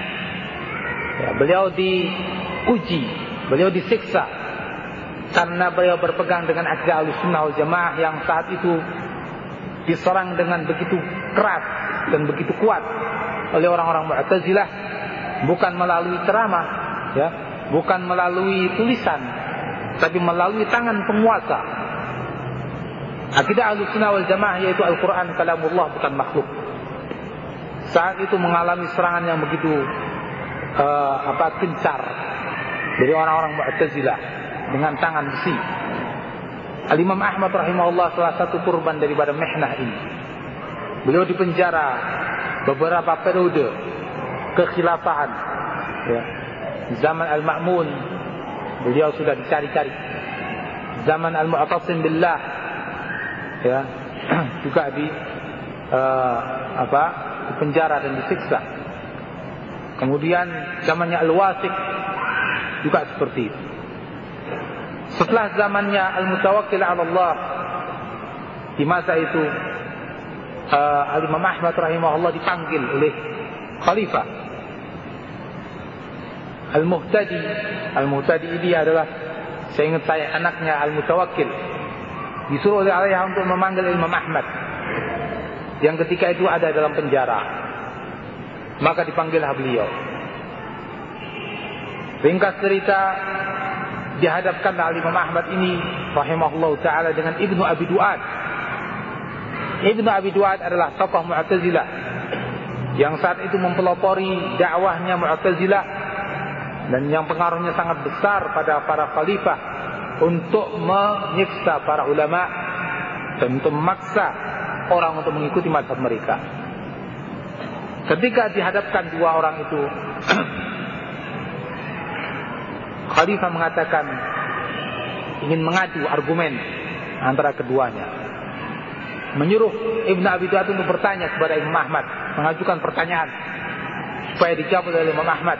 Ya, beliau diuji, beliau disiksa karena beliau berpegang dengan akidah Ahlussunnah wal Jamaah yang saat itu diserang dengan begitu keras dan begitu kuat oleh orang-orang Mu'tazilah, bukan melalui ceramah, ya, bukan melalui tulisan, tapi melalui tangan penguasa. Akidah Ahlussunnah wal Jamaah yaitu Al-Quran kalamullah, bukan makhluk. Saat itu mengalami serangan yang begitu gencar dari orang-orang Mu'tazilah dengan tangan besi. Al-Imam Ahmad rahimahullah salah satu korban daripada mihnah ini. Beliau dipenjara beberapa periode kekhilafahan. Ya. Zaman Al-Ma'mun beliau sudah dicari-cari. Zaman Al-Mu'tasim billah ya juga dipenjara dan disiksa. Kemudian zamannya Al-Wasiq juga seperti itu. Setelah zamannya Al-Mutawakkil 'ala Allah, di masa itu Al-Imam Ahmad rahimahullah dipanggil oleh khalifah Al-Muhtadi. Al-Muhtadi ini adalah, saya ingat saya, anaknya Al-Mutawakkil. Disuruh oleh ayah untuk memanggil Imam Ahmad yang ketika itu ada dalam penjara. Maka dipanggillah beliau. Ringkas cerita, dihadapkanlah Imam Ahmad ini rahimahullah ta'ala dengan Ibnu Abi Du'ad. Ibnu Abi Du'ad adalah tokoh Mu'tazilah yang saat itu mempelopori dakwahnya Mu'tazilah dan yang pengaruhnya sangat besar pada para khalifah untuk menyiksa para ulama dan untuk memaksa orang untuk mengikuti mazhab mereka. Ketika dihadapkan dua orang itu, khalifah mengatakan ingin mengadu argumen antara keduanya, menyuruh Ibnu Abi Du'ad untuk bertanya kepada Imam Ahmad, mengajukan pertanyaan supaya dijawab oleh Imam Ahmad.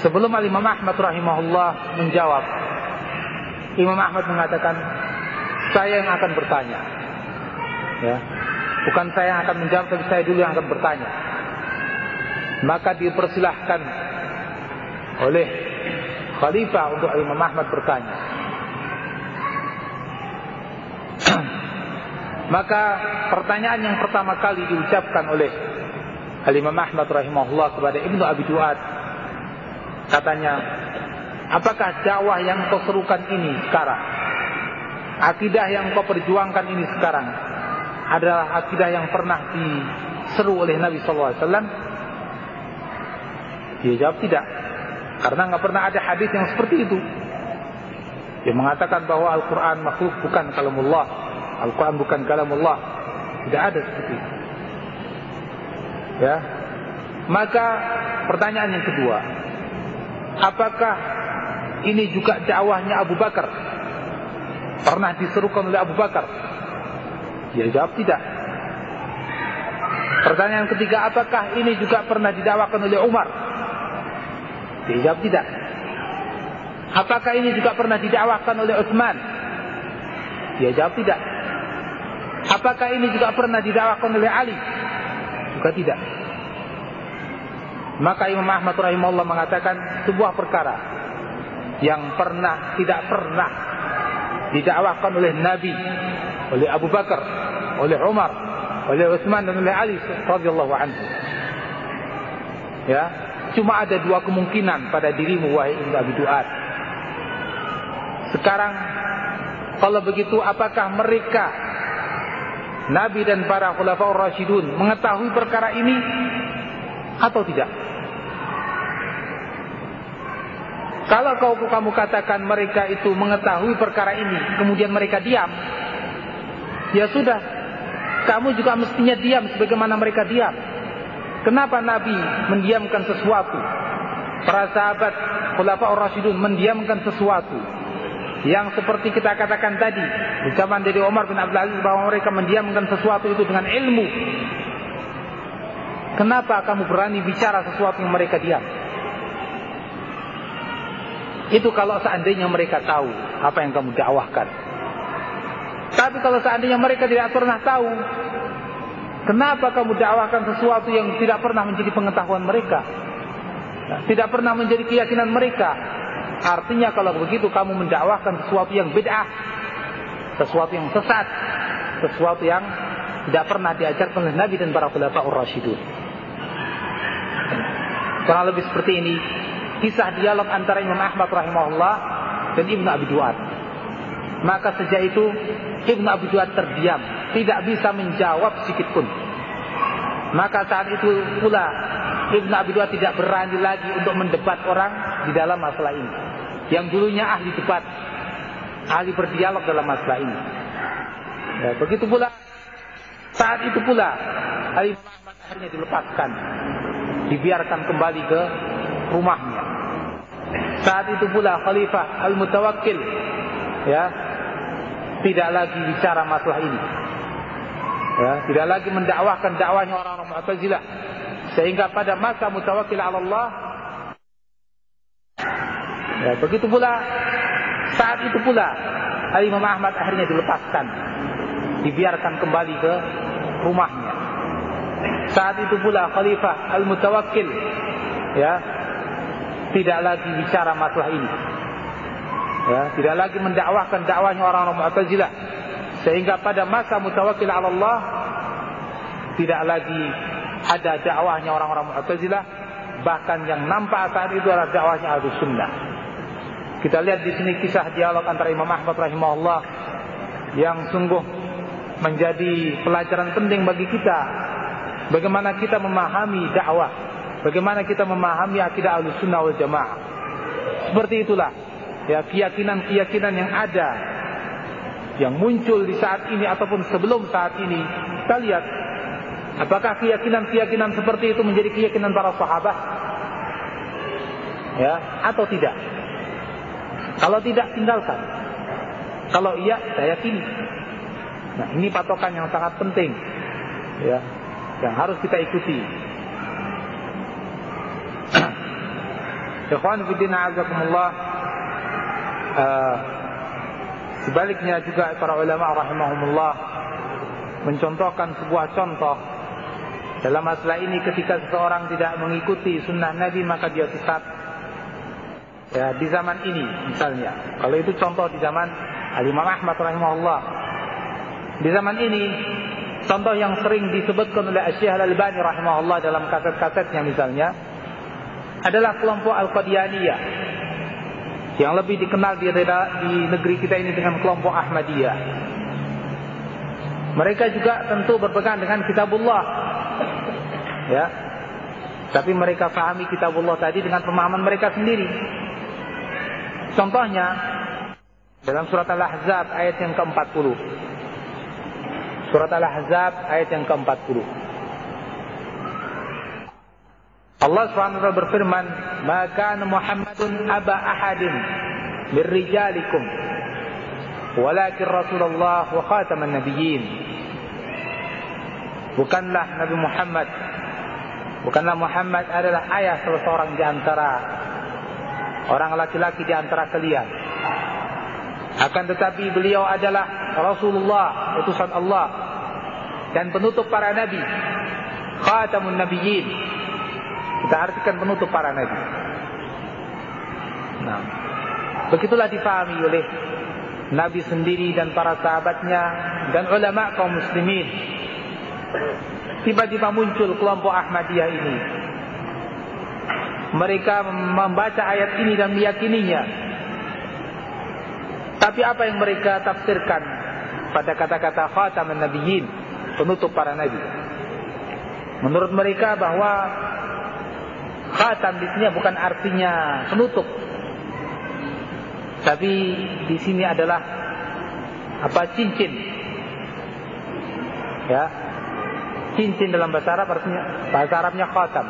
Sebelum Imam Ahmad rahimahullah menjawab, Imam Ahmad mengatakan, saya yang akan bertanya, ya, bukan saya yang akan menjawab, tapi saya dulu yang akan bertanya. Maka dipersilahkan oleh khalifah untuk Imam Ahmad bertanya. Maka pertanyaan yang pertama kali diucapkan oleh Imam Ahmad rahimahullah kepada Ibnu Abi Du'ad, katanya, apakah dakwah yang kau serukan ini sekarang, akidah yang kau perjuangkan ini sekarang adalah akidah yang pernah diseru oleh Nabi SAW? Dia jawab tidak, karena nggak pernah ada hadis yang seperti itu. Dia mengatakan bahwa Al-Quran makhluk, bukan kalamullah. Al-Quran bukan kalamullah. Tidak ada seperti itu. Ya. Maka pertanyaan yang kedua, apakah ini juga dakwahnya Abu Bakar? Pernah diserukan oleh Abu Bakar? Dia jawab tidak. Pertanyaan ketiga, apakah ini juga pernah didakwakan oleh Umar? Dia jawab tidak. Apakah ini juga pernah didakwakan oleh Utsman? Dia jawab tidak. Apakah ini juga pernah didakwakan oleh Ali? Juga tidak. Maka Imam Ahmad rahimahullah mengatakan, sebuah perkara yang tidak pernah didakwakan oleh Nabi, oleh Abu Bakar, oleh Umar, oleh Utsman dan oleh Ali radhiyallahu anhu. Ya, cuma ada dua kemungkinan pada dirimu wahai Ibnu Abi Du'ad. Sekarang kalau begitu, apakah mereka Nabi dan para khulafaur rasyidun mengetahui perkara ini atau tidak? Kalau kamu katakan mereka itu mengetahui perkara ini, kemudian mereka diam, ya sudah, kamu juga mestinya diam sebagaimana mereka diam. Kenapa Nabi mendiamkan sesuatu? Para sahabat Khulafaur Rasyidun mendiamkan sesuatu yang seperti kita katakan tadi di zaman dari Umar bin Abdul Aziz, bahwa mereka mendiamkan sesuatu itu dengan ilmu. Kenapa kamu berani bicara sesuatu yang mereka diam? Itu kalau seandainya mereka tahu apa yang kamu dakwahkan. Tapi kalau seandainya mereka tidak pernah tahu, kenapa kamu dakwahkan sesuatu yang tidak pernah menjadi pengetahuan mereka, tidak pernah menjadi keyakinan mereka? Artinya kalau begitu kamu mendakwahkan sesuatu yang bid'ah, sesuatu yang sesat, sesuatu yang tidak pernah diajarkan oleh Nabi dan para Khulafaur Rasyidun. Kurang lebih seperti ini kisah dialog antara Imam Ahmad rahimahullah dan Ibnu Abi Duat. Maka sejak itu Ibnu Abi Duat terdiam, tidak bisa menjawab sedikit pun. Maka saat itu pula Ibnu Abi Duat tidak berani lagi untuk mendebat orang di dalam masalah ini, yang dulunya ahli debat, ahli berdialog dalam masalah ini. Ya, begitu pula saat itu pula Imam Ahmad akhirnya dilepaskan, dibiarkan kembali ke rumahnya. Saat itu pula Khalifah Al-Mutawakkil, ya, tidak lagi bicara masalah ini, ya, tidak lagi mendakwahkan dakwahnya orang-orang Mu'tazilah, sehingga pada masa Mutawakkil 'ala Allah, ya, begitu pula saat itu pula Imam Ahmad akhirnya dilepaskan, dibiarkan kembali ke rumahnya. Saat itu pula Khalifah Al-Mutawakkil, ya, tidak lagi bicara masalah ini, ya, tidak lagi mendakwahkan dakwahnya orang-orang Mu'tazilah, sehingga pada masa Mutawakkil 'ala Allah tidak lagi ada dakwahnya orang-orang Mu'tazilah, bahkan yang nampak saat itu adalah dakwahnya Ahlus Sunnah. Kita lihat di sini kisah dialog antara Imam Ahmad rahimahullah yang sungguh menjadi pelajaran penting bagi kita, bagaimana kita memahami dakwah, bagaimana kita memahami akidah Ahlus Sunnah wal Jamaah. Seperti itulah, ya, keyakinan-keyakinan yang ada, yang muncul di saat ini ataupun sebelum saat ini. Kita lihat apakah keyakinan-keyakinan seperti itu menjadi keyakinan para sahabat, ya, atau tidak. Kalau tidak, tinggalkan. Kalau iya, saya yakini. Nah, ini patokan yang sangat penting, ya, yang harus kita ikuti. Ikhwan fillah azakumullah. Sebaliknya juga para ulama rahimahumullah mencontohkan sebuah contoh dalam masalah ini. Ketika seseorang tidak mengikuti sunnah Nabi, maka dia sesat. Ya, di zaman ini misalnya, kalau itu contoh di zaman Imam Ahmad rahimahullah. Di zaman ini, contoh yang sering disebutkan oleh Syekh Al-Albani rahimahullah dalam kaset-kasetnya misalnya, adalah kelompok Al-Qadianiyah, yang lebih dikenal di negeri kita ini dengan kelompok Ahmadiyah. Mereka juga tentu berpegang dengan kitabullah, ya, tapi mereka pahami kitabullah tadi dengan pemahaman mereka sendiri. Contohnya dalam surat Al-Ahzab ayat yang ke-40. Surat Al-Ahzab ayat yang ke-40. Allah SWT berfirman, "Ma kana Muhammadun aba ahadin min rijalikum, walakin Rasulullah wa khataman nabiyyin." Bukanlah Muhammad adalah ayah salah seorang di antara orang laki-laki di antara kalian. Akan tetapi beliau adalah Rasulullah, utusan Allah, dan penutup para nabi, khatamun nabiyyin. Kita artikan penutup para nabi. Nah, begitulah difahami oleh Nabi sendiri dan para sahabatnya dan ulama kaum muslimin. Tiba-tiba muncul kelompok Ahmadiyah ini. Mereka membaca ayat ini dan meyakininya. Tapi apa yang mereka tafsirkan pada kata-kata khataman nabiyyin, penutup para nabi? Menurut mereka bahwa khatam di sini bukan artinya penutup, tapi di sini adalah cincin. Ya. Cincin dalam bahasa Arabnya khatam.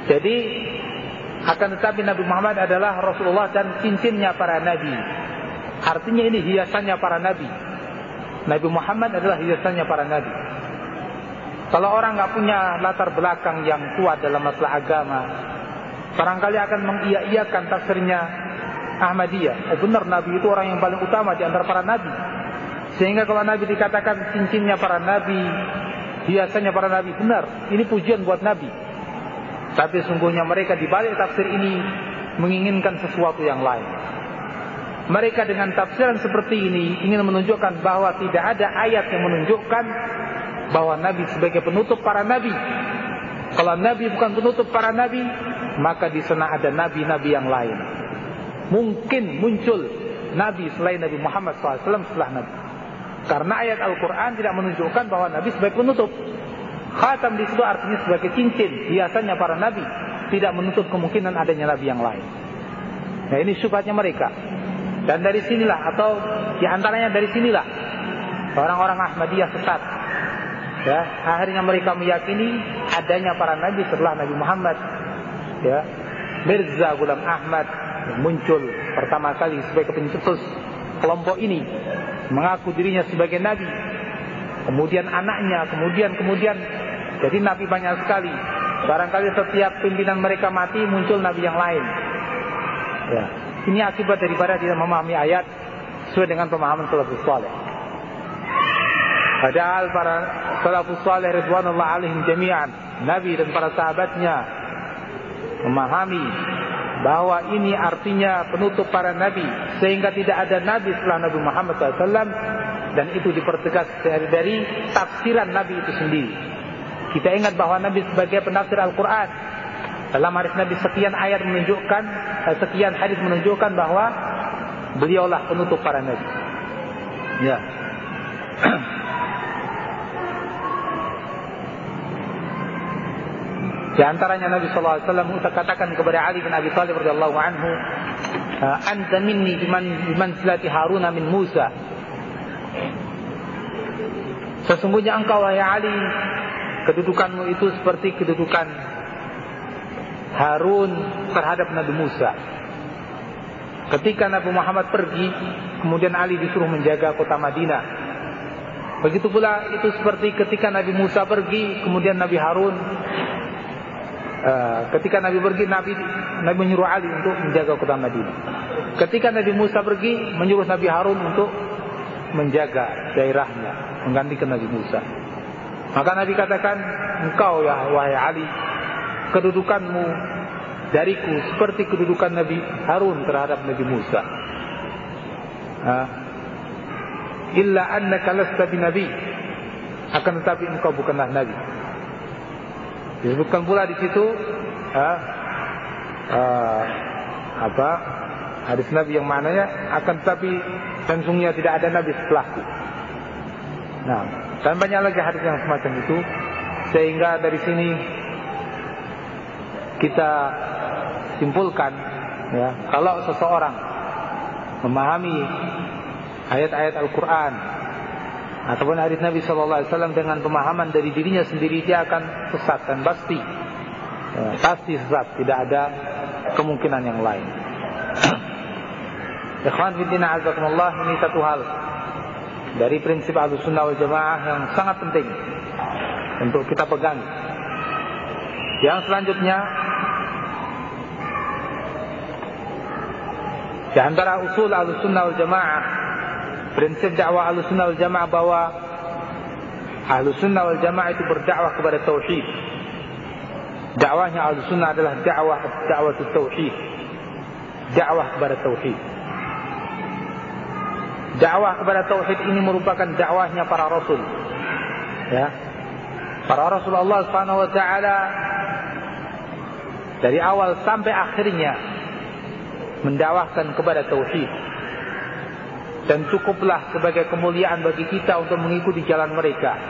Jadi akan tetapi Nabi Muhammad adalah Rasulullah dan cincinnya para nabi. Artinya ini hiasannya para nabi. Nabi Muhammad adalah hiasannya para nabi. Kalau orang nggak punya latar belakang yang kuat dalam masalah agama, barangkali akan mengiya-iyakan tafsirnya Ahmadiyah. Benar, Nabi itu orang yang paling utama di antara para nabi. Sehingga kalau Nabi dikatakan cincinnya para nabi, hiasannya para nabi, benar, ini pujian buat Nabi. Tapi sungguhnya mereka di balik tafsir ini menginginkan sesuatu yang lain. Mereka dengan tafsiran seperti ini ingin menunjukkan bahwa tidak ada ayat yang menunjukkan bahwa Nabi sebagai penutup para nabi. Kalau Nabi bukan penutup para nabi, maka di sana ada nabi-nabi yang lain. Mungkin muncul nabi selain Nabi Muhammad SAW setelah Nabi. Karena ayat Al-Quran tidak menunjukkan bahwa Nabi sebagai penutup. Khatam di situ artinya sebagai cincin hiasannya para nabi, tidak menutup kemungkinan adanya nabi yang lain. Nah, ini syubhatnya mereka. Dan dari sinilah, atau di antaranya dari sinilah orang-orang Ahmadiyah sesat. Ya, akhirnya mereka meyakini adanya para nabi setelah Nabi Muhammad. Ya, Mirza Ghulam Ahmad muncul pertama kali sebagai pencetus kelompok ini, mengaku dirinya sebagai nabi. Kemudian anaknya, kemudian jadi nabi banyak sekali. Barangkali setiap pimpinan mereka mati, muncul nabi yang lain. Ya, ini akibat daripada tidak memahami ayat sesuai dengan pemahaman salafus saleh. Padahal para salafus saleh ridwanullah alaihim jami'an, nabi dan para sahabatnya memahami bahwa ini artinya penutup para nabi, sehingga tidak ada nabi setelah Nabi Muhammad SAW. Dan itu dipertegas dari tafsiran Nabi itu sendiri. Kita ingat bahwa Nabi sebagai penafsir Al-Quran, dalam hadis Nabi sekian ayat menunjukkan, sekian hadis menunjukkan bahwa beliaulah penutup para nabi. Ya. Di antaranya Nabi SAW katakan kepada Ali bin Abi Thalib radhiyallahu anhu, "Anta minni bimanzilati Harun min Musa." Sesungguhnya engkau wahai Ali, kedudukanmu itu seperti kedudukan Harun terhadap Nabi Musa. Ketika Nabi Muhammad pergi, kemudian Ali disuruh menjaga kota Madinah. Begitu pula itu seperti ketika Nabi Musa pergi, kemudian Nabi Harun ketika Nabi pergi, Nabi menyuruh Ali untuk menjaga kota Madinah. Ketika Nabi Musa pergi, menyuruh Nabi Harun untuk menjaga daerahnya, menggantikan Nabi Musa. Maka Nabi katakan, engkau ya wahai Ali, kedudukanmu dariku seperti kedudukan Nabi Harun terhadap Nabi Musa. Illa annaka lasta binabi, akan tetapi engkau bukanlah nabi. Disebutkan pula di situ hadis Nabi yang maknanya akan tetapi dan sungguhnya tidak ada nabi setelahku. Nah, dan banyak lagi hadis yang semacam itu, sehingga dari sini kita simpulkan, ya, kalau seseorang memahami ayat-ayat Al-Quran ataupun hadis Nabi SAW dengan pemahaman dari dirinya sendiri, dia akan sesat dan pasti sesat, tidak ada kemungkinan yang lain. Ikhwan fillah azakumullah, ini satu hal dari prinsip Ahlussunnah wal Jamaah yang sangat penting untuk kita pegang. Yang selanjutnya, di antara usul Ahlussunnah wal Jamaah, prinsip dakwah Ahlussunnah wal Jamaah, bahwa Ahlussunnah wal Jamaah itu berdakwah kepada tauhid. Dakwahnya Ahlussunnah adalah dakwah tauhid, dakwah kepada tauhid. Dakwah kepada tauhid ini merupakan dakwahnya para rasul. Ya. Para rasul Allah Subhanahu wa taala dari awal sampai akhirnya mendakwahkan kepada tauhid. Dan cukuplah sebagai kemuliaan bagi kita untuk mengikuti jalan mereka.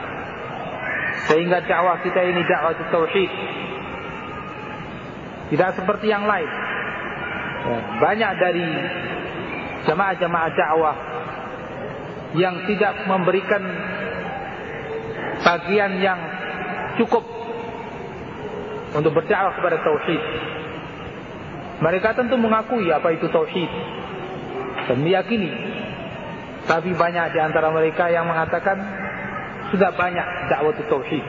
Sehingga dakwah kita ini dakwah tauhid. Tidak seperti yang lain. Ya. Banyak dari jamaah-jamaah dakwah yang tidak memberikan bagian yang cukup untuk berdakwah kepada tauhid. Mereka tentu mengakui apa itu tauhid dan meyakini. Tapi banyak di antara mereka yang mengatakan sudah banyak dakwah tauhid.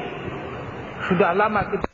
Sudah lama kita